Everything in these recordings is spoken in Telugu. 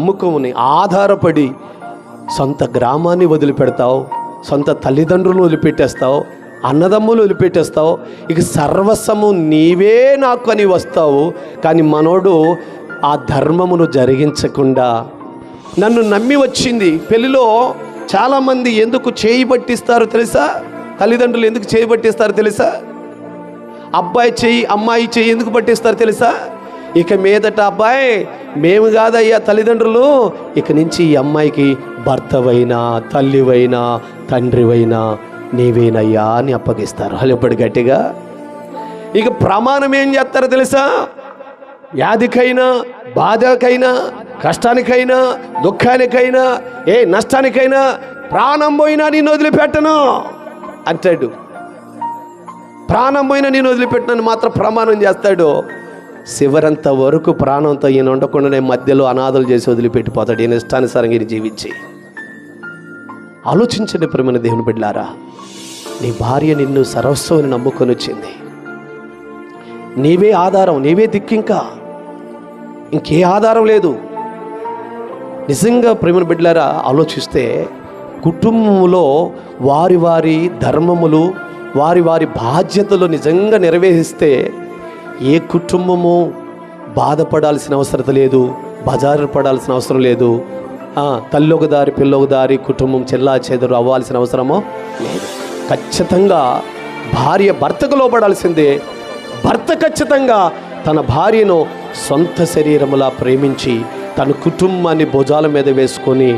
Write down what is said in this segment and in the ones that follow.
నమ్ముకొని ఆధారపడి సొంత గ్రామాన్ని వదిలిపెడతావు, సొంత తల్లిదండ్రులను వదిలిపెట్టేస్తావు, అన్నదమ్ములు వదిలిపెట్టేస్తావు, ఇక సర్వస్వము నీవే నాకు అని వస్తావు. కానీ మనోడు ఆ ధర్మమును జరిగించకుండా నన్ను నమ్మి వచ్చింది. పెళ్ళిలో చాలామంది ఎందుకు చేయి పట్టిస్తారో తెలుసా? తల్లిదండ్రులు ఎందుకు చేయి పట్టిస్తారో తెలుసా? అబ్బాయి చెయ్యి అమ్మాయి చెయ్యి ఎందుకు పట్టిస్తారో తెలుసా? ఇక మీదట అబ్బాయి మేము కాదయ్యా తల్లిదండ్రులు, ఇక నుంచి ఈ అమ్మాయికి భర్తవైనా తల్లివైనా తండ్రివైనా నీవేనయ్యా అని అప్పగిస్తారు. అల్లెప్పటి గట్టిగా ఇక ప్రమాణం ఏం చేస్తారో తెలుసా? వ్యాధికైనా బాధకైనా కష్టానికైనా దుఃఖానికైనా నష్టానికైనా ప్రాణం పోయినా నేను వదిలిపెట్టను అంటాడు. ప్రాణం పోయినా నేను వదిలిపెట్టనని మాత్రం ప్రమాణం చేస్తాడు. చివరంత వరకు ప్రాణంతో ఈయన ఉండకుండానే మధ్యలో అనాథలు చేసి వదిలిపెట్టిపోతాడు. ఈయన ఇష్టానుసారంగా ఈయన జీవించి. ఆలోచించండి ప్రియమైన దేవుని బిడ్డలారా, నీ భార్య నిన్ను సర్వస్వాన్ని నమ్ముకొని వచ్చింది. నీవే ఆధారం, నీవే దిక్కు, ఇంకే ఆధారం లేదు. నిజంగా ప్రియమైన బిడ్డలారా ఆలోచిస్తే కుటుంబంలో వారి వారి ధర్మములు వారి వారి బాధ్యతలు నిజంగా నెరవేరిస్తే ఏ కుటుంబము బాధపడాల్సిన అవసరం లేదు, బజారు పడాల్సిన అవసరం లేదు. తల్లొక దారి పిల్లొక దారి కుటుంబం చెల్లా చెదరు అవ్వాల్సిన అవసరమో లేదు. ఖచ్చితంగా భార్య భర్తకు లోపడాల్సిందే. భర్త ఖచ్చితంగా తన భార్యను సొంత శరీరములా ప్రేమించి తన కుటుంబాన్ని భుజాల మీద వేసుకొని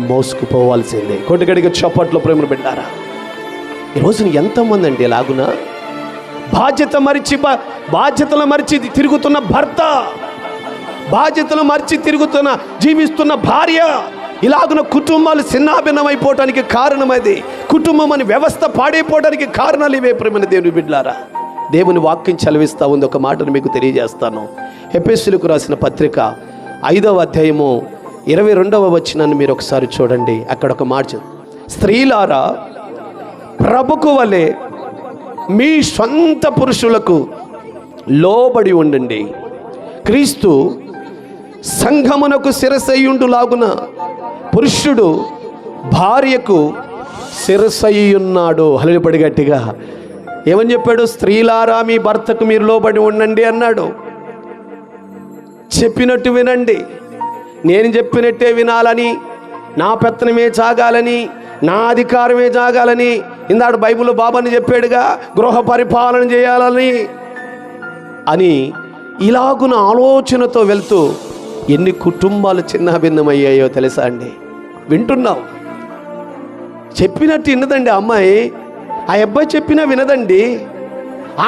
మోసుకుపోవాల్సిందే. కొట్టుగడిగా చప్పట్లో ప్రేమను పెట్టారా? ఈరోజున ఎంతమంది అండి ఇలాగున బాధ్యతలు మరిచి తిరుగుతున్న భర్త, బాధ్యతలు మరిచి తిరుగుతున్న జీవిస్తున్న భార్య, ఇలాగున కుటుంబాలు చిన్నాభిన్నమైపోవటానికి కారణమది. కుటుంబం అని వ్యవస్థ పాడైపోవడానికి కారణాలు ఇవే ప్రేమైన దేవుని బిడ్డలారా. దేవుని వాక్యం చదివిస్తూ ఉంది. ఒక మాటను మీకు తెలియజేస్తాను. ఎఫెసీయులకు రాసిన పత్రిక 5వ అధ్యాయము 22వ వచనాన్ని మీరు ఒకసారి చూడండి. అక్కడ ఒక మాట, స్త్రీలారా ప్రభుకు వలె మీ సొంత పురుషులకు లోబడి ఉండండి. క్రీస్తు సంఘమునకు శిరస్సయ్యుండులాగున పురుషుడు భార్యకు శిరస్సయ్యున్నాడు. హల్లెలూయా గట్టిగా ఏమని చెప్పాడు? స్త్రీలారా మీ భర్తకు మీరు లోబడి ఉండండి అన్నాడు. చెప్పినట్టు వినండి, నేను చెప్పినట్టే వినాలని, నా పెత్తనమే సాగాలని, నా అధికారమే సాగాలని. ఇందాడు బైబిల్లో బాబాని చెప్పాడుగా, గృహ పరిపాలన చేయాలని అని. ఇలాగున ఆలోచనతో వెళ్తూ ఎన్ని కుటుంబాలు చిన్నభిన్నమయ్యాయో తెలుసా అండి? వింటున్నాం. చెప్పినట్టు వినదండి అమ్మాయి, ఆ అబ్బాయి చెప్పినా వినదండి.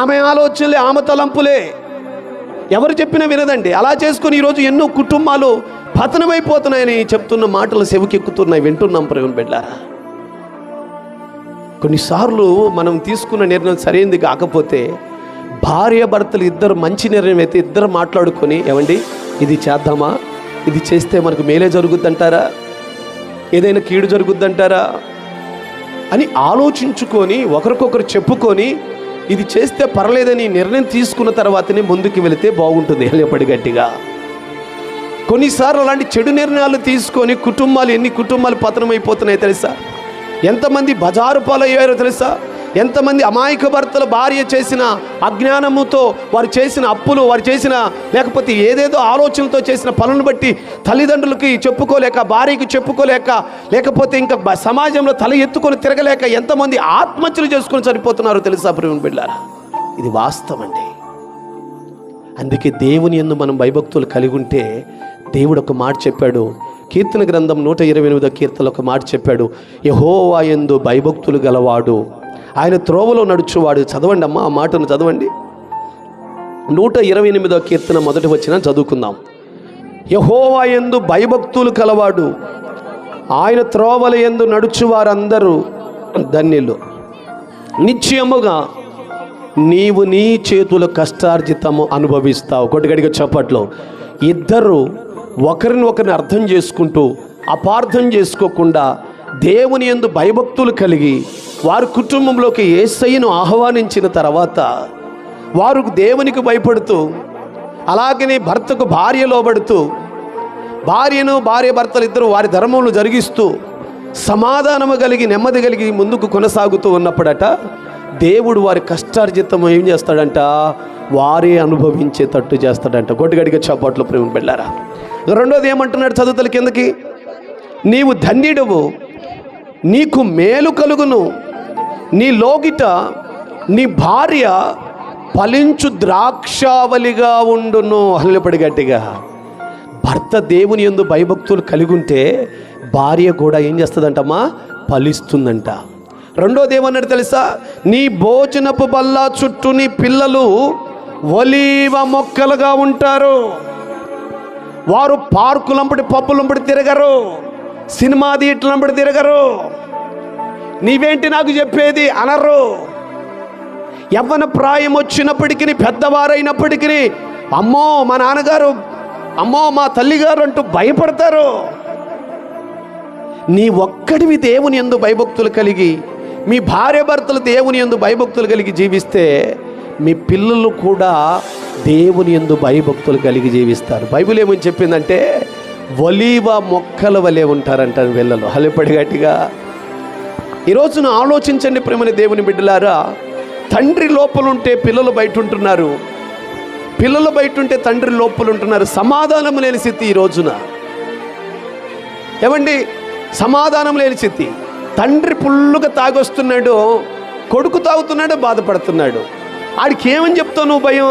ఆమె ఆలోచనలే, ఆమె తలంపులే, ఎవరు చెప్పినా వినదండి. అలా చేసుకొని ఈరోజు ఎన్నో కుటుంబాలు పతనమైపోతున్నాయని చెప్తున్న మాటలు చెవికెక్కుతున్నాయి. వింటున్నాం ప్రేమ బిడ్డలారా. కొన్నిసార్లు మనం తీసుకున్న నిర్ణయం సరైనది కాకపోతే భార్య భర్తలు ఇద్దరు మంచి నిర్ణయం అయితే ఇద్దరు మాట్లాడుకొని, ఏమండి ఇది చేద్దామా, ఇది చేస్తే మనకు మేలే జరుగుద్దంటారా, ఏదైనా కీడు జరుగుద్దంటారా అని ఆలోచించుకొని ఒకరికొకరు చెప్పుకొని ఇది చేస్తే పర్లేదని నిర్ణయం తీసుకున్న తర్వాతనే ముందుకు వెళితే బాగుంటుంది. ఎప్పటి గట్టిగా కొన్నిసార్లు అలాంటి చెడు నిర్ణయాలు తీసుకొని ఎన్ని కుటుంబాలు పతనమైపోతున్నాయో తెలుసా? ఎంతమంది బజారు పాలయ్యారో తెలుసా? ఎంతమంది అమాయక భర్తలు భార్య చేసిన అజ్ఞానముతో, వారు చేసిన అప్పులు, వారు చేసిన లేకపోతే ఏదేదో ఆలోచనతో చేసిన పనులను బట్టి తల్లిదండ్రులకి చెప్పుకోలేక, భార్యకి చెప్పుకోలేక, లేకపోతే ఇంకా సమాజంలో తల ఎత్తుకొని తిరగలేక ఎంతమంది ఆత్మహత్యలు చేసుకొని చనిపోతున్నారో తెలుసా ప్రేమ బిడ్డలారా? ఇది వాస్తవం అండి. అందుకే దేవుని యందు మనం భయభక్తులు కలిగి ఉంటే దేవుడు ఒక మాట చెప్పాడు. కీర్తన గ్రంథం 128వ కీర్తనలో ఒక మాట చెప్పాడు, యెహోవా యందు భయభక్తులు గలవాడు ఆయన త్రోవలో నడుచువాడు. చదవండి అమ్మా, ఆ మాటను చదవండి. 128వ కీర్తన మొదటి వచనం చదువుకుందాం. యెహోవా యందు భయభక్తులు కలవాడు ఆయన త్రోవల యందు నడుచువారందరూ ధన్యులు. నిశ్చయముగా నీవు నీ చేతుల కష్టార్జితము అనుభవిస్తావు. కొట్టుగడిగా చప్పట్లో. ఇద్దరు ఒకరిని అర్థం చేసుకుంటూ అపార్థం చేసుకోకుండా దేవుని యందు భయభక్తులు కలిగి వారి కుటుంబంలోకి యేసయ్యను ఆహ్వానించిన తర్వాత వారు దేవునికి భయపడుతూ, అలాగనే భర్తకు భార్య లోబడుతూ భార్య భర్తలు ఇద్దరు వారి ధర్మములు జరిగిస్తూ సమాధానము కలిగి నెమ్మది కలిగి ముందుకు కొనసాగుతూ ఉన్నప్పుడట దేవుడు వారి కష్టార్జితం ఏం చేస్తాడంట, వారే అనుభవించేటట్టు చేస్తాడంట. గొడ్డుగడిగా చప్పట్లు ప్రేమ వెళ్ళారా. రెండోది ఏమంటున్నాడు, చదువుతల కిందకి, నీవు ధన్యుడవు, నీకు మేలు కలుగును, నీ లోగిట నీ భార్య ఫలించు ద్రాక్షావలిగా ఉండును. హల్లెలూయా గట్టిగా. భర్త దేవుని యందు భయభక్తులు కలిగి ఉంటే భార్య కూడా ఏం చేస్తుందంటమ్మా, ఫలిస్తుందంట. రెండోది ఏమన్నాడు తెలుసా, నీ భోజనపు బల్ల చుట్టూ నీ పిల్లలు ఒలీవ మొక్కలుగా ఉంటారు. వారు పార్కులంపటి పప్పులంపటి తిరగరు, సినిమా థియేటర్లంపటి తిరగరు, నీవేంటి నాకు చెప్పేది అనరు. యవ్వన ప్రాయం వచ్చినప్పటికీ పెద్దవారైనప్పటికీ అమ్మో మా నాన్నగారు, అమ్మో మా తల్లిగారు అంటూ భయపడతారు. నీ ఒక్కడివి దేవుని యందు భయభక్తులు కలిగి, మీ భార్య భర్తలు దేవుని యందు భయభక్తులు కలిగి జీవిస్తే మీ పిల్లలు కూడా దేవుని యందు భయభక్తులు కలిగి జీవిస్తారు. బైబిల్ ఏమని చెప్పిందంటే ఒలీవ మొక్కల వలె ఉంటారంట పిల్లలు. హల్లెలూయా గట్టిగా. ఈరోజున ఆలోచించండి ప్రేమని దేవుని బిడ్డలారా. తండ్రి లోపలుంటే పిల్లలు బయట ఉంటున్నారు, పిల్లలు బయట ఉంటే తండ్రి లోపల ఉంటున్నారు. సమాధానం లేని స్థితి ఈ రోజున. ఏమండి, సమాధానం లేని స్థితి. తండ్రి పుల్లుగా తాగొస్తున్నాడు, కొడుకు తాగుతున్నాడు, బాధపడుతున్నాడు. ఆడికి ఏమని చెప్తావు నువ్వు? భయం.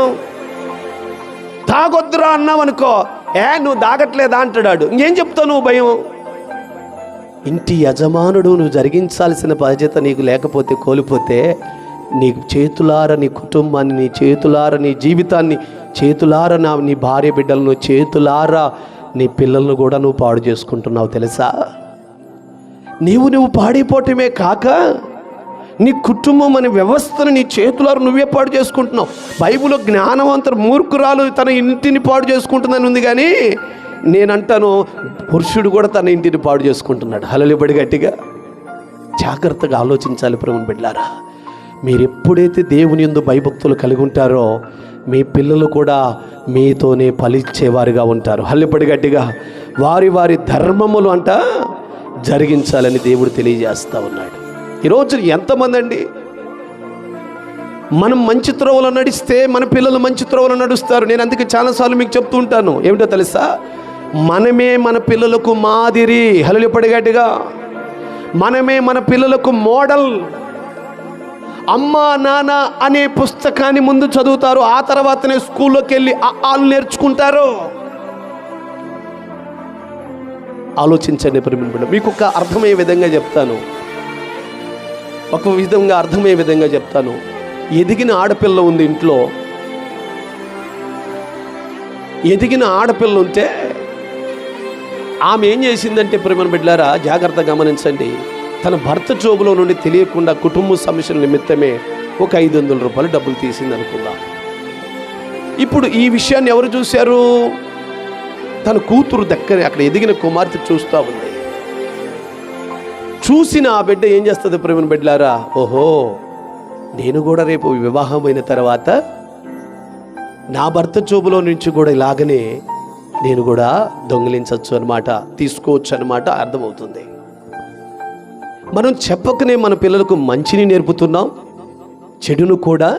తాగొద్దురా అన్నావనుకో, నువ్వు తాగట్లేదా అంటాడు. ఇంకేం చెప్తావు నువ్వు? భయం. ఇంటి యజమానుడు నువ్వు జరిగించాల్సిన బాధ్యత నీకు లేకపోతే, కోల్పోతే, నీ చేతులారా నీ కుటుంబాన్ని, నీ చేతులారా నీ జీవితాన్ని, చేతులారా నీ భార్య బిడ్డలను, చేతులారా నీ పిల్లలను కూడా నువ్వు పాడు చేసుకుంటున్నావు తెలుసా. నువ్వు పాడైపోవటమే కాక నీ కుటుంబం అనే వ్యవస్థను నీ చేతులారా నువ్వే పాడు చేసుకుంటున్నావు. బైబిల్లో జ్ఞానవంతుడు మూర్ఖురాలు తన ఇంటిని పాడు చేసుకుంటుందని ఉంది, కానీ నేనంటాను పురుషుడు కూడా తన ఇంటిని పాడు చేసుకుంటున్నాడు. హల్లెలూయా గట్టిగా. జాగ్రత్తగా ఆలోచించాలి ప్రభువుని బిడ్డలారా. మీరు ఎప్పుడైతే దేవుని యందు భయభక్తులు కలిగి ఉంటారో మీ పిల్లలు కూడా మీతోనే ఫలించేవారుగా ఉంటారు. హల్లెలూయా గట్టిగా. వారి వారి ధర్మములు అంట జరిగించాలని దేవుడు తెలియజేస్తూ ఉన్నాడు. ఈరోజు ఎంతమంది అండి, మనం మంచి త్రోవలో నడిస్తే మన పిల్లలు మంచి త్రోవలో నడుస్తారు. నేను అందుకే చాలాసార్లు మీకు చెప్తూ ఉంటాను, ఏమిటో తెలుసా, మనమే మన పిల్లలకు మాదిరి. హల్లెలూయా గట్టిగా. మనమే మన పిల్లలకు మోడల్. అమ్మా నాన్న అనే పుస్తకాన్ని ముందు చదువుతారు, ఆ తర్వాతనే స్కూల్లోకి వెళ్ళి వాళ్ళు నేర్చుకుంటారు. ఆలోచించండి ప్రేమ. మీకు ఒక అర్థమయ్యే విధంగా చెప్తాను, అర్థమయ్యే విధంగా చెప్తాను. ఎదిగిన ఆడపిల్ల ఉంది ఇంట్లో, ఎదిగిన ఆడపిల్ల ఉంటే ఆమె ఏం చేసిందంటే ప్రేమ బిడ్డలారా, జాగ్రత్తగా గమనించండి. తన భర్త జోబులో నుండి తెలియకుండా కుటుంబ సమస్యల నిమిత్తమే ఒక 500 రూపాయలు డబ్బులు తీసింది అనుకుందాం. ఇప్పుడు ఈ విషయాన్ని ఎవరు చూశారు? తన కూతురు దగ్గర అక్కడ ఎదిగిన కుమార్తె చూస్తూ ఉంది. చూసిన ఆ బిడ్డ ఏం చేస్తుంది ప్రేమ బిడ్డలారా, ఓహో నేను కూడా రేపు వివాహమైన తర్వాత నా భర్త జోబులో నుంచి కూడా ఇలాగనే నేను కూడా దొంగిలించవచ్చు అనమాట, తీసుకోవచ్చు అనమాట అర్థమవుతుంది. మనం చెప్పకనే మన పిల్లలకు మంచిని నేర్పుతున్నాం, చెడును కూడా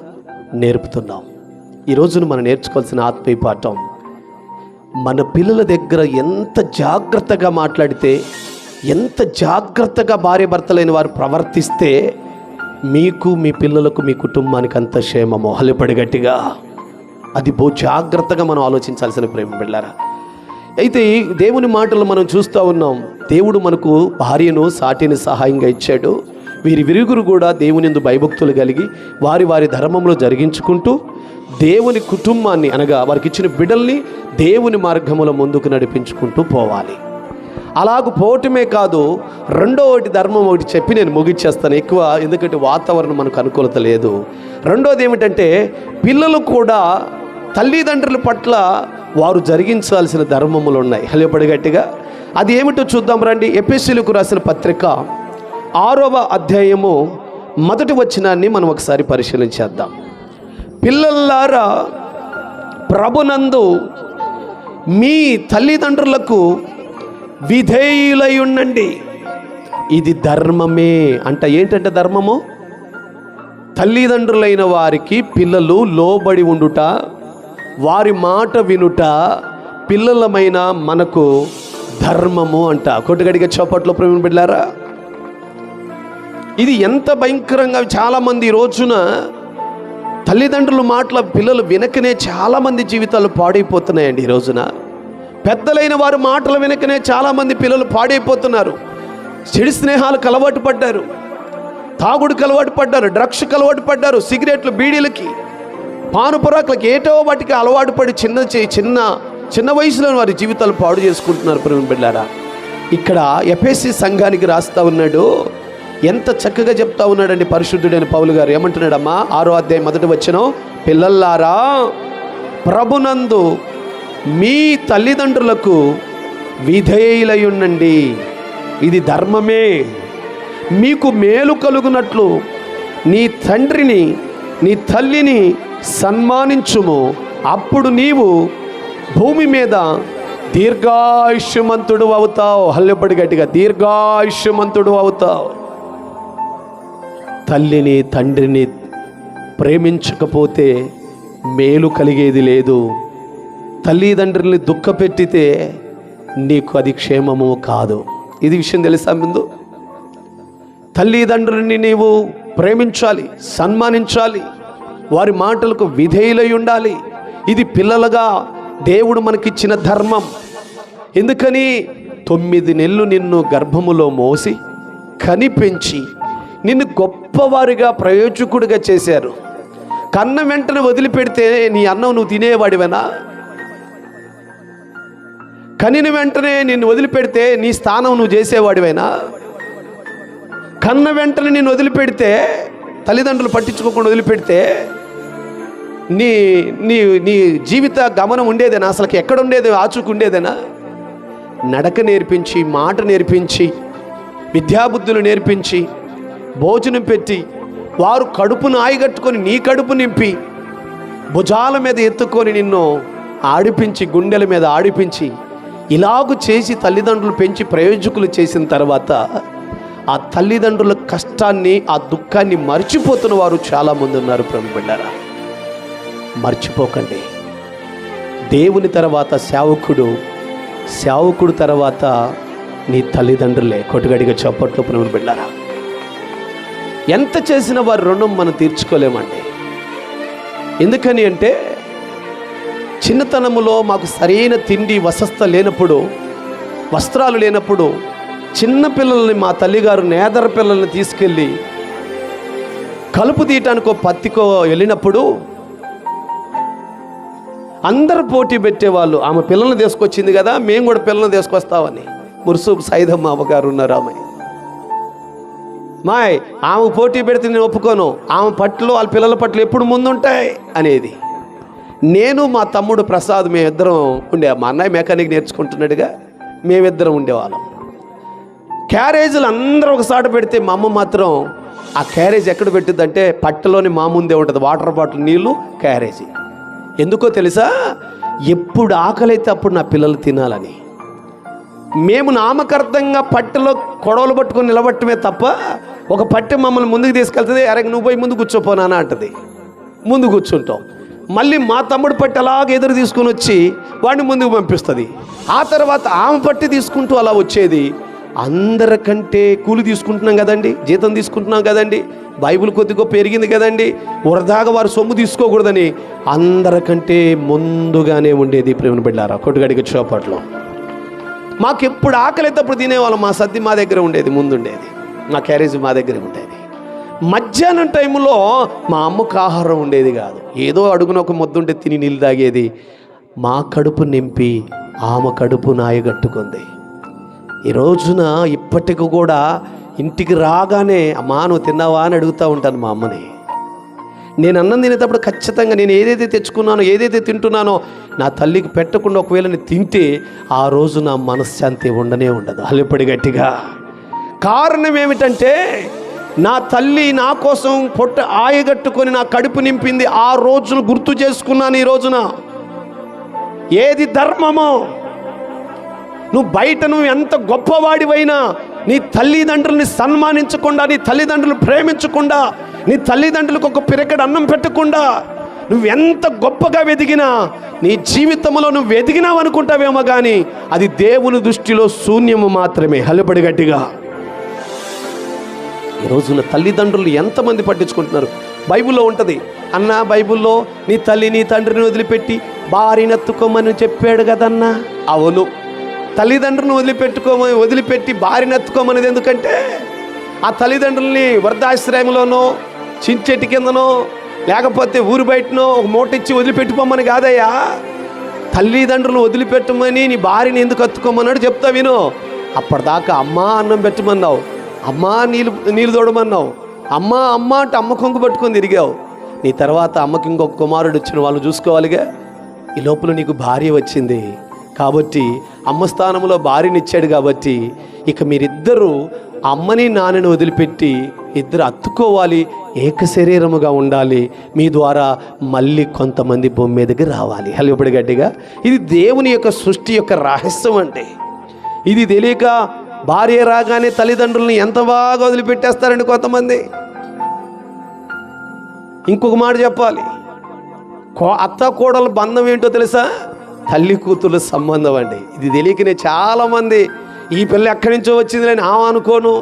నేర్పుతున్నాం. ఈరోజున మనం నేర్చుకోవాల్సిన ఆత్మీయ పాఠం, మన పిల్లల దగ్గర ఎంత జాగ్రత్తగా మాట్లాడితే, ఎంత జాగ్రత్తగా భార్య భర్తలైన వారు ప్రవర్తిస్తే మీకు, మీ పిల్లలకు, మీ కుటుంబానికి అంత క్షేమమో. హల్లెలూయా గట్టిగా. అది జాగ్రత్తగా మనం ఆలోచించాల్సిన ప్రేమ బిడ్డలారా. అయితే దేవుని మాటలు మనం చూస్తూ ఉన్నాం. దేవుడు మనకు భార్యను సాటిని సహాయంగా ఇచ్చాడు. వీరిరువురు కూడా దేవుని యందు భయభక్తులు కలిగి వారి వారి ధర్మంలో జరిగించుకుంటూ దేవుని కుటుంబాన్ని, అనగా వారికి ఇచ్చిన బిడ్డల్ని దేవుని మార్గములో ముందుకు నడిపించుకుంటూ పోవాలి. అలాగూ పోవటమే కాదు, రెండోటి ధర్మం ఒకటి చెప్పి నేను ముగిచ్చేస్తాను ఎక్కువ, ఎందుకంటే వాతావరణం మనకు అనుకూలత లేదు. రెండోది ఏమిటంటే, పిల్లలు కూడా తల్లిదండ్రుల పట్ల వారు జరిగించాల్సిన ధర్మములు ఉన్నాయి. హల్లెలూయా గట్టిగా. అది ఏమిటో చూద్దాం రండి. ఎఫెసీయులకు రాసిన పత్రిక 6వ అధ్యాయము 1వ వచనాన్ని మనం ఒకసారి పరిశీలించేద్దాం. పిల్లలారా ప్రభునందు మీ తల్లిదండ్రులకు విధేయులై ఉండండి, ఇది ధర్మమే అంట. ఏంటంటే ధర్మము? తల్లిదండ్రులైన వారికి పిల్లలు లోబడి ఉండుట, వారి మాట వినుట పిల్లలమైన మనకు ధర్మము అంట. కొట్టుగడిగా చప్పట్లో ప్రేమ బిడ్డలారా, ఇది ఎంత భయంకరంగా చాలామంది ఈ రోజున తల్లిదండ్రుల మాటల పిల్లలు వెనకనే చాలామంది జీవితాలు పాడైపోతున్నాయండి. ఈ రోజున పెద్దలైన వారి మాటల వెనకనే చాలామంది పిల్లలు పాడైపోతున్నారు. చెడు స్నేహాలకు అలవాటు పడ్డారు, తాగుడుకు అలవాటు పడ్డారు, డ్రగ్స్కి అలవాటు పడ్డారు, సిగరెట్లు, బీడీలకి, పానుపురాకులకి, ఏటో వాటికి అలవాటు పడి చిన్న వయసులో వారి జీవితాలు పాడు చేసుకుంటున్నారు. ప్రేమ బిడ్డలారా, ఇక్కడ ఎఫెసీ సంఘానికి రాస్తా ఉన్నాడు. ఎంత చక్కగా చెప్తా ఉన్నాడండి పరిశుద్ధుడైన పౌలు గారు. ఏమంటున్నాడమ్మా? 6వ అధ్యాయం 1వ వచనం, పిల్లల్లారా ప్రభునందు మీ తల్లిదండ్రులకు విధేయులై ఉండండి, ఇది ధర్మమే. మీకు మేలు కలుగునట్లు నీ తండ్రిని నీ తల్లిని సన్మానించుము, అప్పుడు నీవు భూమి మీద దీర్ఘాయుష్యమంతుడు అవుతావు. హల్లెపడి గట్టిగా, దీర్ఘాయుష్యమంతుడు అవుతావు. తల్లిని తండ్రిని ప్రేమించకపోతే మేలు కలిగేది లేదు. తల్లిదండ్రుల్ని దుఃఖపెట్టితే నీకు అది క్షేమము కాదు. ఇది విషయం తెలుసా? ముందు తల్లిదండ్రులని నీవు ప్రేమించాలి, సన్మానించాలి, వారి మాటలకు విధేయులై ఉండాలి. ఇది పిల్లలుగా దేవుడు మనకిచ్చిన ధర్మం. ఎందుకని? 9 నెలలు నిన్ను గర్భములో మోసి కనిపెంచి నిన్ను గొప్పవారిగా ప్రయోజకుడిగా చేశారు. కన్న వెంటనే వదిలిపెడితే నీ అన్నం నువ్వు తినేవాడివేనా? కనిన వెంటనే నిన్ను వదిలిపెడితే నీ స్థానం నువ్వు చేసేవాడివేనా? కన్న వెంటనే నిన్ను వదిలిపెడితే, తల్లిదండ్రులు పట్టించుకోకుండా వదిలిపెడితే నీ నీ నీ జీవిత గమనం ఉండేదేనా? అసలు ఎక్కడ ఉండేది? ఆచూకు ఉండేదేనా? నడక నేర్పించి, మాట నేర్పించి, విద్యాబుద్ధులు నేర్పించి, భోజనం పెట్టి, వారు కడుపును ఆయిగట్టుకొని నీ కడుపు నింపి, భుజాల మీద ఎత్తుకొని నిన్ను ఆడిపించి, గుండెల మీద ఆడిపించి, ఇలాగు చేసి తల్లిదండ్రులు పెంచి ప్రయోజకులు చేసిన తర్వాత ఆ తల్లిదండ్రుల కష్టాన్ని, ఆ దుఃఖాన్ని మర్చిపోతున్న వారు చాలామంది ఉన్నారు. ప్రేమ బిడ్డలారా, మర్చిపోకండి. దేవుని తర్వాత సేవకుడు, సేవకుడు తర్వాత నీ తల్లిదండ్రులే. కొట్టుగడిగా చప్పట్లు ప్రేమ బిడ్డలారా. ఎంత చేసిన వారి రుణం మనం తీర్చుకోలేమండి. ఎందుకని అంటే, చిన్నతనములో మాకు సరైన తిండి వసస్థ లేనప్పుడు, వస్త్రాలు లేనప్పుడు, చిన్న పిల్లల్ని మా తల్లిగారు నేదర పిల్లల్ని తీసుకెళ్ళి కలుపు తీయటానికో పత్తికో వెళ్ళినప్పుడు అందరు పోటీ పెట్టేవాళ్ళు. ఆమె పిల్లల్ని తీసుకొచ్చింది కదా, మేము కూడా పిల్లల్ని తీసుకొస్తామని. మురుసూపు సైదమ్మ అమ్మగారు ఉన్నారు. ఆమె పోటీ పెడితే నేను ఒప్పుకోను, ఆమె పట్లు వాళ్ళ పిల్లల పట్లు ఎప్పుడు ముందుంటాయి అనేది. నేను మా తమ్ముడు ప్రసాద్ మేమిద్దరం ఉండే, మా అన్నయ్య మెకానిక్ నేర్చుకుంటున్నాడుగా, మేమిద్దరం ఉండేవాళ్ళం. క్యారేజీలు అందరూ ఒకసారి పెడితే మా అమ్మ మాత్రం ఆ క్యారేజ్ ఎక్కడ పెట్టిందంటే పట్టలోని మా ముందే ఉంటుంది, వాటర్ బాటిల్, నీళ్ళు, క్యారేజీ. ఎందుకో తెలుసా? ఎప్పుడు ఆకలైతే అప్పుడు నా పిల్లలు తినాలని. మేము నామకార్థంగా పట్టెలో కొడవలు పట్టుకొని నిలబట్టమే తప్ప, ఒక పట్టె మమ్మల్ని ముందుకు తీసుకెళ్తుంది, అరే నువ్వు పోయి ముందు కూర్చోపోనా అంటది. ముందు కూర్చుంటాం. మళ్ళీ మా తమ్ముడు పట్టి అలాగ ఎదురు తీసుకొని వచ్చి వాడిని ముందుకు పంపిస్తుంది. ఆ తర్వాత ఆమె పట్టి తీసుకుంటూ అలా వచ్చేది. అందరికంటే కూలి తీసుకుంటున్నాం కదండి, జీతం తీసుకుంటున్నాం కదండి, బైబిల్ కొద్దిగా పెరిగింది కదండి, వరదాగా వారు సొమ్ము తీసుకోకూడదని అందరికంటే ముందుగానే ఉండేది. ప్రేమ బిడ్డారా, కొట్టుగడికి చోపట్లో మాకెప్పుడు ఆకలి అయితే అప్పుడు తినేవాళ్ళం. మా సద్ది మా దగ్గర ఉండేది, ముందుండేది, మా క్యారేజ్ మా దగ్గర ఉండేది. మధ్యాహ్నం టైంలో మా అమ్మకు ఆహారం ఉండేది కాదు, ఏదో అడుగున ఒక ముద్దుంటే తిని నీళ్ళు తాగేది. మా కడుపు నింపి ఆమె కడుపు నాయగట్టుకుంది. ఈ రోజున ఇప్పటికి కూడా ఇంటికి రాగానే అమ్మా నువ్వు తిన్నావా అని అడుగుతూ ఉంటాను మా అమ్మని. నేను అన్నం తినేటప్పుడు ఖచ్చితంగా నేను ఏదైతే తెచ్చుకున్నానో, ఏదైతే తింటున్నానో నా తల్లికి పెట్టకుండా ఒకవేళ నేను తింటే ఆ రోజు నా మనశ్శాంతి ఉండనే ఉండదు. అల్లెప్పటి గట్టిగా. కారణం ఏమిటంటే, నా తల్లి నా కోసం పొట్ట ఆయగట్టుకొని నా కడుపు నింపింది. ఆ రోజును గుర్తు చేసుకున్నాను. ఈ రోజున ఏది ధర్మమో. నువ్వు బయట నువ్వు ఎంత గొప్పవాడివైనా నీ తల్లిదండ్రుల్ని సన్మానించకుండా, నీ తల్లిదండ్రులు ప్రేమించకుండా, నీ తల్లిదండ్రులకు ఒక పిరకడ అన్నం పెట్టకుండా నువ్వు ఎంత గొప్పగా వెదిగినా నీ జీవితంలో నువ్వు వెదిగినావు అనుకుంటావేమో, కానీ అది దేవుని దృష్టిలో శూన్యము మాత్రమే. హల్లబడి గట్టిగా. ఈ రోజున తల్లిదండ్రులు ఎంతమంది పట్టించుకుంటున్నారు? బైబిల్లో ఉంటుంది, అన్న బైబిల్లో నీ తల్లి నీ తండ్రిని వదిలిపెట్టి భార్యని ఎత్తుకోమని చెప్పాడు కదన్నా. అవును, తల్లిదండ్రులను వదిలిపెట్టి భార్యని ఎత్తుకోమనేది ఎందుకంటే ఆ తల్లిదండ్రుల్ని వృద్ధాశ్రయంలోనో చించెట్టి కిందనో లేకపోతే ఊరు బయటనో ఒక మూట ఇచ్చి వదిలిపెట్టుకోమని కాదయ్యా. తల్లిదండ్రులను వదిలిపెట్టమని నీ భార్యని ఎందుకు ఎత్తుకోమన్నాడు చెప్తా విను. అప్పటిదాకా అమ్మా అన్నం పెట్టమన్నావు, అమ్మా నీళ్ళు తోడమన్నావు, అమ్మ అంటే అమ్మ కొంగు పట్టుకొని తిరిగావు. నీ తర్వాత అమ్మకి ఇంకొక కుమారుడు వచ్చిన వాళ్ళు చూసుకోవాలిగా. ఈ లోపల నీకు భార్య వచ్చింది కాబట్టి, అమ్మ స్థానంలో భార్యని ఇచ్చాడు కాబట్టి, ఇక మీరిద్దరూ అమ్మని నాన్నని వదిలిపెట్టి ఇద్దరు అత్తుకోవాలి, ఏక శరీరముగా ఉండాలి. మీ ద్వారా మళ్ళీ కొంతమంది భూమి మీదకి రావాలి. హల్లబడి గట్టిగా. ఇది దేవుని యొక్క సృష్టి యొక్క రహస్యం అంటే. ఇది తెలియక భార్య రాగానే తల్లిదండ్రులను ఎంత బాగా వదిలిపెట్టేస్తారండి కొంతమంది. ఇంకొక మాట చెప్పాలి, అత్త కోడల బంధం ఏంటో తెలుసా? తల్లి కూతురు సంబంధం అండి. ఇది తెలియకనే చాలామంది ఈ పిల్ల ఎక్కడి నుంచో వచ్చింది అని అనుకోను,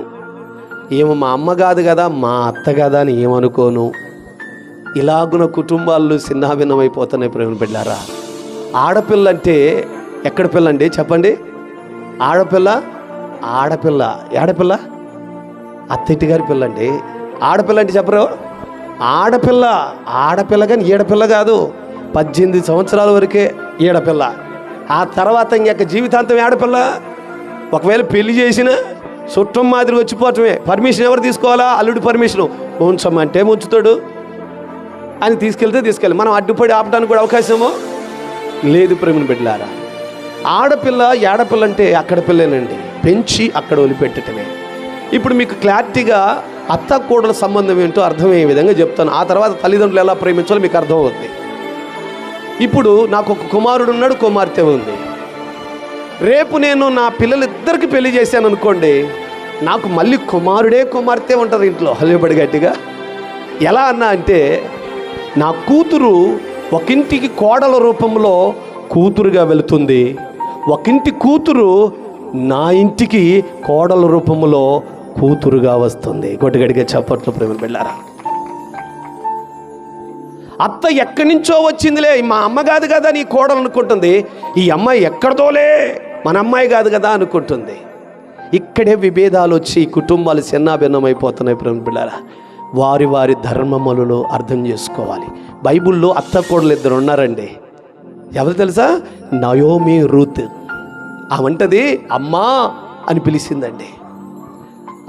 ఏమో మా అమ్మ కాదు కదా మా అత్త కదా అని ఏమనుకోను. ఇలాగున కుటుంబాలు చిన్నాభిన్నమైపోతున్నాయి. ప్రేమ బిడ్డారా, ఆడపిల్ల అంటే ఎక్కడ పిల్ల అండి చెప్పండి? ఆడపిల్ల అత్తింటి గారి పిల్ల అండి. ఆడపిల్ల అంటే చెప్పరు? ఆడపిల్ల కానీ ఈడపిల్ల కాదు. 18 సంవత్సరాల వరకే ఈడపిల్ల. ఆ తర్వాత ఇంక జీవితాంతం ఆడపిల్ల. ఒకవేళ పెళ్లి చేసినా చుట్టం మాదిరి వచ్చిపోవటమే. పర్మిషన్ ఎవరు తీసుకోవాలా? అల్లుడి పర్మిషను. ఉంచమంటే ఉంచుతాడు, అని తీసుకెళ్ళి మనం అడ్డుపడి ఆపడానికి కూడా అవకాశమో లేదు. ప్రేమను బిడ్డలారా, ఆడపిల్ల ఏడపిల్ల అంటే అక్కడ పిల్లనండి, పెంచి అక్కడ వదిలిపెట్టటమే. ఇప్పుడు మీకు క్లారిటీగా అత్త కోడల సంబంధం ఏంటో అర్థమయ్యే విధంగా చెప్తాను. ఆ తర్వాత తల్లిదండ్రులు ఎలా ప్రేమించాలో మీకు అర్థమవుతుంది. ఇప్పుడు నాకు ఒక కుమారుడు ఉన్నాడు, కుమార్తె ఉంది. రేపు నేను నా పిల్లలిద్దరికి పెళ్లి చేశాను అనుకోండి, నాకు మళ్ళీ కుమారుడే కుమార్తె ఉంటారు ఇంట్లో. హల్లబడి గట్టిగా. ఎలా అన్నా అంటే, నా కూతురు ఒకింటికి కోడల రూపంలో కూతురుగా వెళుతుంది, ఒకింటి కూతురు నా ఇంటికి కోడల రూపంలో కూతురుగా వస్తుంది. గొడ్డగడిగా చప్పట్లు ప్రేమ బిళ్ళారా. అత్త ఎక్కడి నుంచో వచ్చిందిలే, మా అమ్మ కాదు కదా నీ కోడలు అనుకుంటుంది. ఈ అమ్మాయి ఎక్కడతోలే, మన అమ్మాయి కాదు కదా అనుకుంటుంది. ఇక్కడే విభేదాలు వచ్చి కుటుంబాలు చిన్నాభిన్నమైపోతున్నాయి. ప్రేమ బిళ్ళారా, వారి వారి ధర్మములలో అర్థం చేసుకోవాలి. బైబిల్లో అత్త కోడలు ఇద్దరు ఉన్నారండి. ఎవరు తెలుసా? Naomi, Ruth. ఆమంటది అమ్మా అని పిలిచిందండి.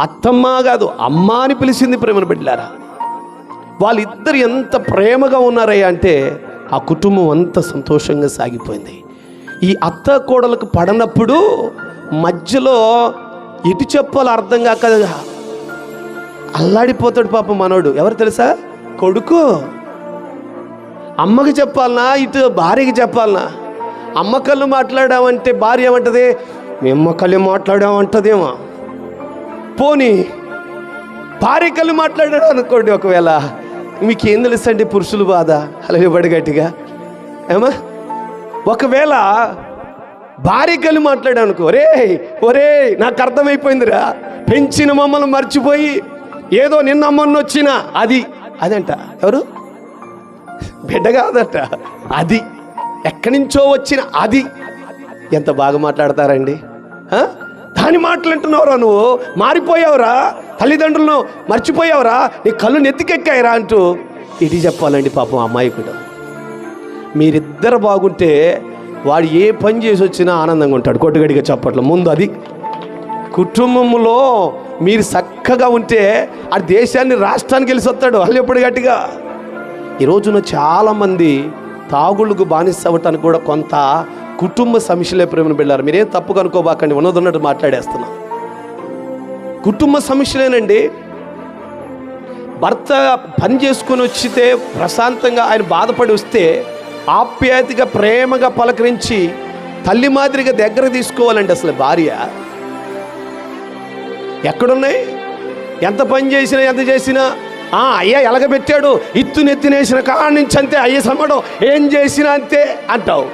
అత్తమ్మ కాదు, అమ్మ అని పిలిచింది. ప్రేమను బిడ్డలారా, వాళ్ళిద్దరు ఎంత ప్రేమగా ఉన్నారయ్యా అంటే ఆ కుటుంబం అంత సంతోషంగా సాగిపోయింది. ఈ అత్త కోడలకు పడనప్పుడు మధ్యలో ఎటు చెప్పాలో అర్థం కాక అల్లాడిపోతాడు పాపం మనోడు. ఎవరు తెలుసా? కొడుకు. అమ్మకి చెప్పాలనా, ఇటు భార్యకి చెప్పాలనా? అమ్మ కళ్ళు మాట్లాడామంటే భార్య ఏమంటది? మీ అమ్మ కళ్ళు మాట్లాడామంటదేమో. పోనీ భార్య కళ్ళు మాట్లాడాడు అనుకోండి, ఒకవేళ మీకేం తెలుసండి పురుషుల బాధ. అలాగే బడి గట్టిగా ఏమా, ఒకవేళ భార్య కళ్ళు మాట్లాడా అనుకో, ఒరే నాకు అర్థమైపోయిందిరా, పెంచిన మమ్మల్ని మర్చిపోయి ఏదో నిన్న అమ్మని వచ్చిన అదంట. ఎవరు? బిడ్డ కాదట, అది ఎక్కడి నుంచో వచ్చిన అది. ఎంత బాగా మాట్లాడతారండి. దాని మాటలంటున్నావురా, నువ్వు మారిపోయావురా, తల్లిదండ్రులను మర్చిపోయావురా, నీ కళ్ళు నెత్తికెక్కాయిరా అంటూ ఇది చెప్పాలండి పాపం అమ్మాయికుడు. మీరిద్దరు బాగుంటే వాడు ఏ పని చేసి వచ్చినా ఆనందంగా ఉంటాడు. కొట్టుగడిగా చెప్పట్లు ముందు అది. కుటుంబంలో మీరు చక్కగా ఉంటే ఆ దేశాన్ని రాష్ట్రానికి వెళ్ళి వస్తాడు. వాళ్ళు ఎప్పుడు గట్టిగా. ఈ రోజున చాలామంది తాగుళ్ళకు బానిస అవ్వటానికి కూడా కొంత కుటుంబ సమస్యలే ప్రేమను వెళ్ళారు. మీరేం తప్పుగా అనుకోబాకండి, ఉన్నదన్నట్టు మాట్లాడేస్తున్నా. కుటుంబ సమస్యలేనండి. భర్త పని చేసుకుని వచ్చితే ప్రశాంతంగా ఆయన బాధపడి వస్తే ఆప్యాయతగా ప్రేమగా పలకరించి తల్లి మాదిరిగా దగ్గర తీసుకోవాలంటే అసలు భార్య ఎక్కడున్నాయి? ఎంత పని చేసినా ఎంత చేసినా అయ్యా ఎలగబెట్టాడు, నెత్తినేసిన కాడి నుంచి అంతే, అయ్య సమ్మడం ఏం చేసినా అంతే అంటావు.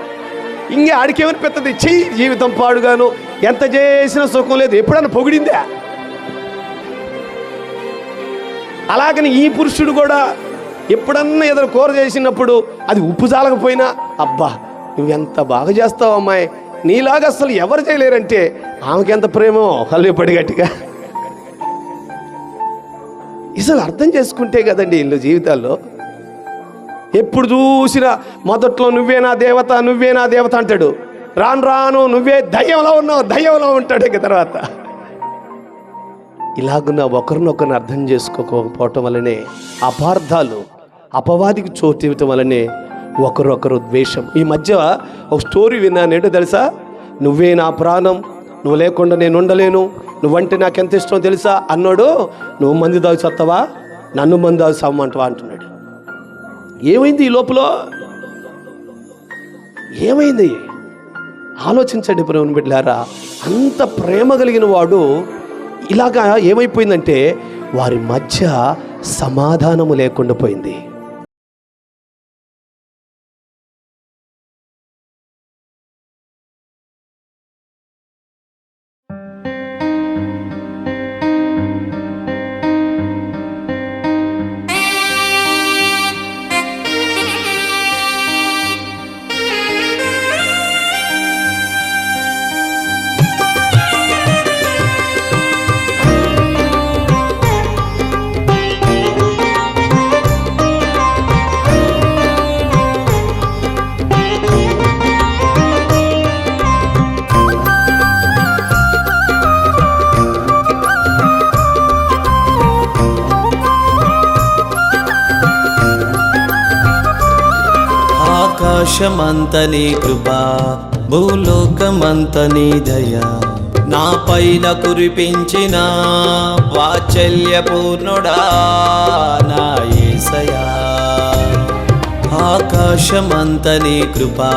ఇంకే ఆడికేమనిపిస్తుంది, చెయ్యి జీవితం పాడుగాను, ఎంత చేసినా సుఖం లేదు. ఎప్పుడన్నా పొగిడిందా? అలాగని ఈ పురుషుడు కూడా ఎప్పుడన్నా ఏదైనా కూర చేసినప్పుడు అది ఉప్పు చాలకపోయినా, అబ్బా నువ్వెంత బాగా చేస్తావు అమ్మాయి, నీలాగా అసలు ఎవరు చేయలేరంటే ఆమెకి ఎంత ప్రేమో హల్లిపడి గట్టిగా. అసలు అర్థం చేసుకుంటే కదండి ఇల్లు జీవితాల్లో. ఎప్పుడు చూసినా మొదట్లో నువ్వే నా దేవత, నువ్వే నా దేవత అంటాడు, రాను రాను నువ్వే దయ్యంలో ఉన్నావు, దయ్యంలో ఉంటాడు. ఇక తర్వాత ఇలాగున్న ఒకరినొకరిని అర్థం చేసుకోకపోవటం వల్లనే అపార్థాలు, అపవాదికి చోటు ఇవ్వటం వల్లనే ఒకరొకరు ద్వేషం. ఈ మధ్య ఒక స్టోరీ విన్నాను, ఏంటో తెలుసా? నువ్వే నా ప్రాణం, నువ్వు లేకుండా నేను ఉండలేను, నువ్వంటే నాకెంత ఇష్టం తెలుసా అన్నాడు. నువ్వు మంది దాగు చస్తావా, నన్ను మంది దాగు సమ్మంటావా అంటున్నాడు. ఏమైంది ఈ లోపల? ఏమైంది ఆలోచించండి ప్రేమ బిడ్డలారా. అంత ప్రేమ కలిగిన వాడు ఇలాగా ఏమైపోయిందంటే వారి మధ్య సమాధానము లేకుండా పోయింది. ఆకాశమంత నీ కృపా, భూలోకమంత నీ దయ, నా పైన కురిపించిన వాత్సల్యపూర్ణుడా నా యేసయ్యా. ఆకాశమంత నీ కృపా,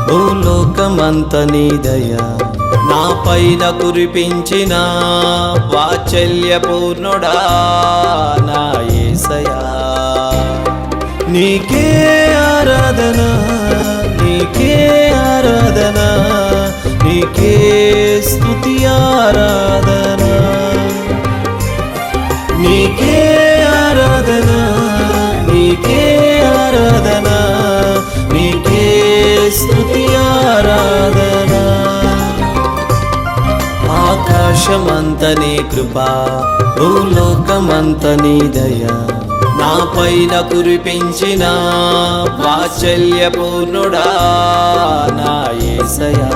భూలోకమంత నీ దయ, నా పైన కురిపించిన వాత్సల్యపూర్ణుడా నా యేసయ్యా. నీకే ఆరాధన, నీకే ఆరాధన, నీకే స్తుతి ఆరాధన, నీకే ఆరాధన, నీకే ఆరాధన, నీకే స్తుతి ఆరాధన. ఆకాశమంత నీ కృపా, భూలోకమంత నీ దయ, నా పైన కురిపించిన వాత్సల్యపూర్ణుడా నా యేసయ్యా.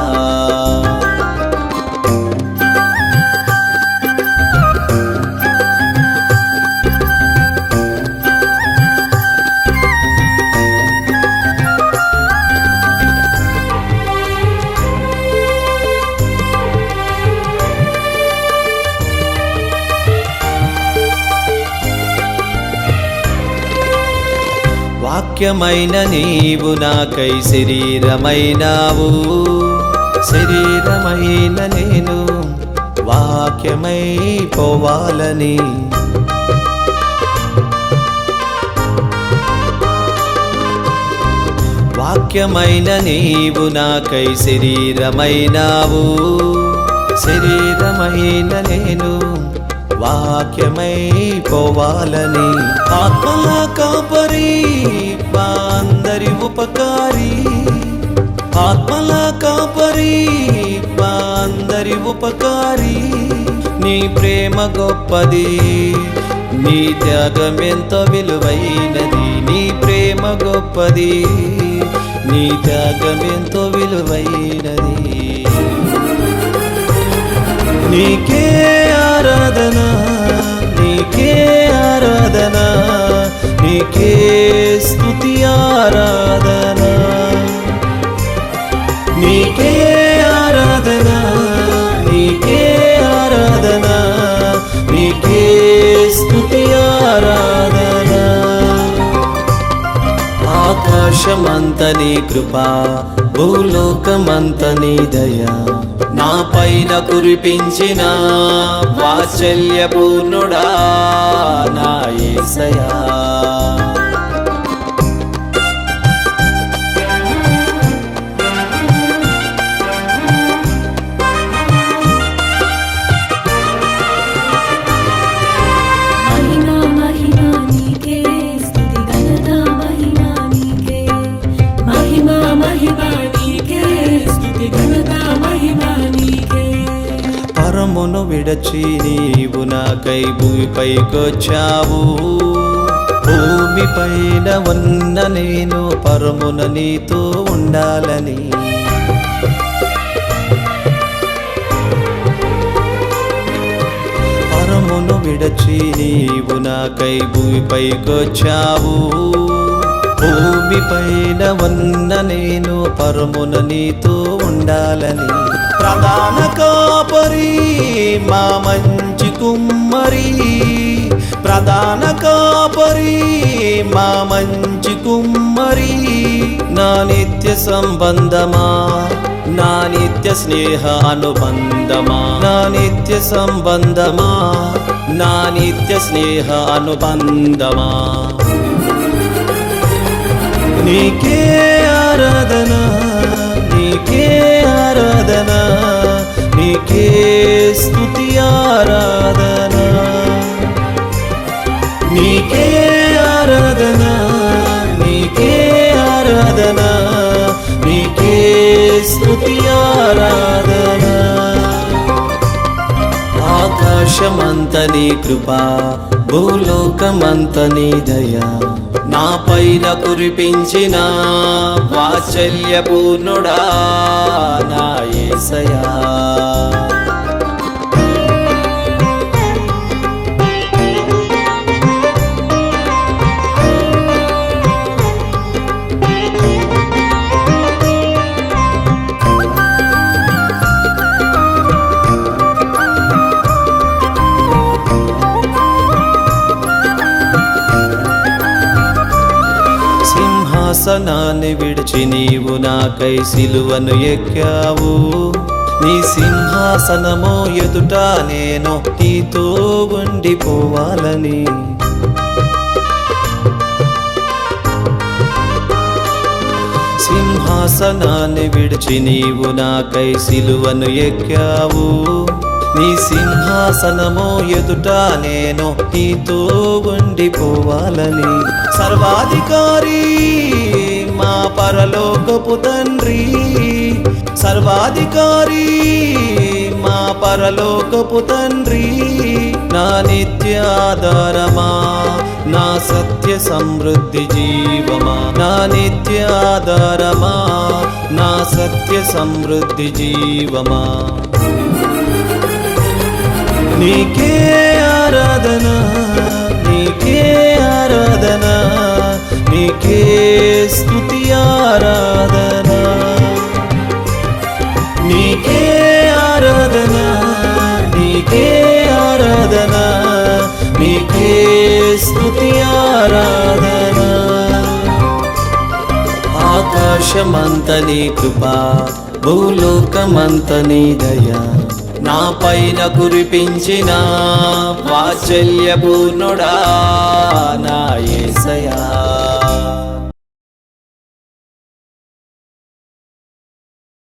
వాక్యమైన నీవు నాకై శరీరమైనావు, శరీరమైన నేను వాక్యమై పోవాలని. వాక్యమైన నీవు నాకై శరీరమైనావు, శరీరమైన నేను వాక్యమై పోవాలని. ఆత్మల కాపరి మా అందరి ఉపకారి, ఆత్మల కాపరి మా అందరి ఉపకారి. నీ ప్రేమ గొప్పది, నీ త్యాగం ఎంతో విలువైనది. నీ ప్రేమ గొప్పది, నీ త్యాగం ఎంతో విలువైనది. నీకే ఆరాధన, నీకే ఆరాధన, నీకే స్తుతి ఆరాధన, నీకే ఆరాధన, నీకే ఆరాధన, నీకే స్తుతి ఆరాధన. ఆకాశ ఆకాశమంత నీ కృప భూలోకమంత నీ దయ నా పైన కురిపించిన వాత్సల్య పూర్ణుడా నా యేసయ్యా. పరమును విడచి నీవు నాకై భూమిపైకొచ్చావు. భూమిపైన ఉన్న నేను పరమున నీతో ఉండాలని పరమును విడచి నీవు నాకై భూమిపైకొచ్చావు. భూమిపైన ఉన్న నేను పరమున నీతో ఉండాలని ప్రధాన కాపరి మా మంచి కుమ్మరి ప్రధాన కాపరి మా మంచి కుమ్మరి నా నిత్య సంబంధమా నా నిత్య స్నేహ అనుబంధమా నా నిత్య సంబంధమా నా నిత్య స్నేహ అనుబంధమా నీకే ఆరాధన నీకే ఆరాధన నీకే స్తుతి ఆరాధన నీకే ఆరాధన నీకే ఆరాధన నీకే స్తుతి ఆరాధన. ఆకాశమంత నీ కృప భూలోకమంత నీ దయ నా పైన కురిపించిన వాత్సల్య పూర్ణుడా నా యేసయ్యా. సింహాసనాన్ని విడిచి నీవు నాకై సిలువను ఎక్కావు. నీ సింహాసనమో ఎదుట నేను నీతో ఉండిపోవాలని సింహాసనాన్ని విడిచి నీవు నాకై సిలువను ఎక్కావు. నీ సింహాసనమో ఎదుట నేను నీతో ఉండిపోవాలని సర్వాధికారి మా పరలోకపు తండ్రి సర్వాధికారి మా పరలోకపు తండ్రి నా నిత్యాధారమా నా సత్య సమృద్ధి జీవమా నా నిత్యాధారమా నా సత్య సమృద్ధి జీవమా నీకే ఆరాధన నీకే ఆరాధన నీకే స్తుతి ఆరాధన నీకే ఆరాధన నీకే ఆరాధన నీకే స్తుతి ఆరాధన. ఆకాశమంత నీ కృప భూలోకమంత నీ దయ నా పైన కురిపించిన వాత్సల్య పూర్ణుడా నా యేసయ్యా.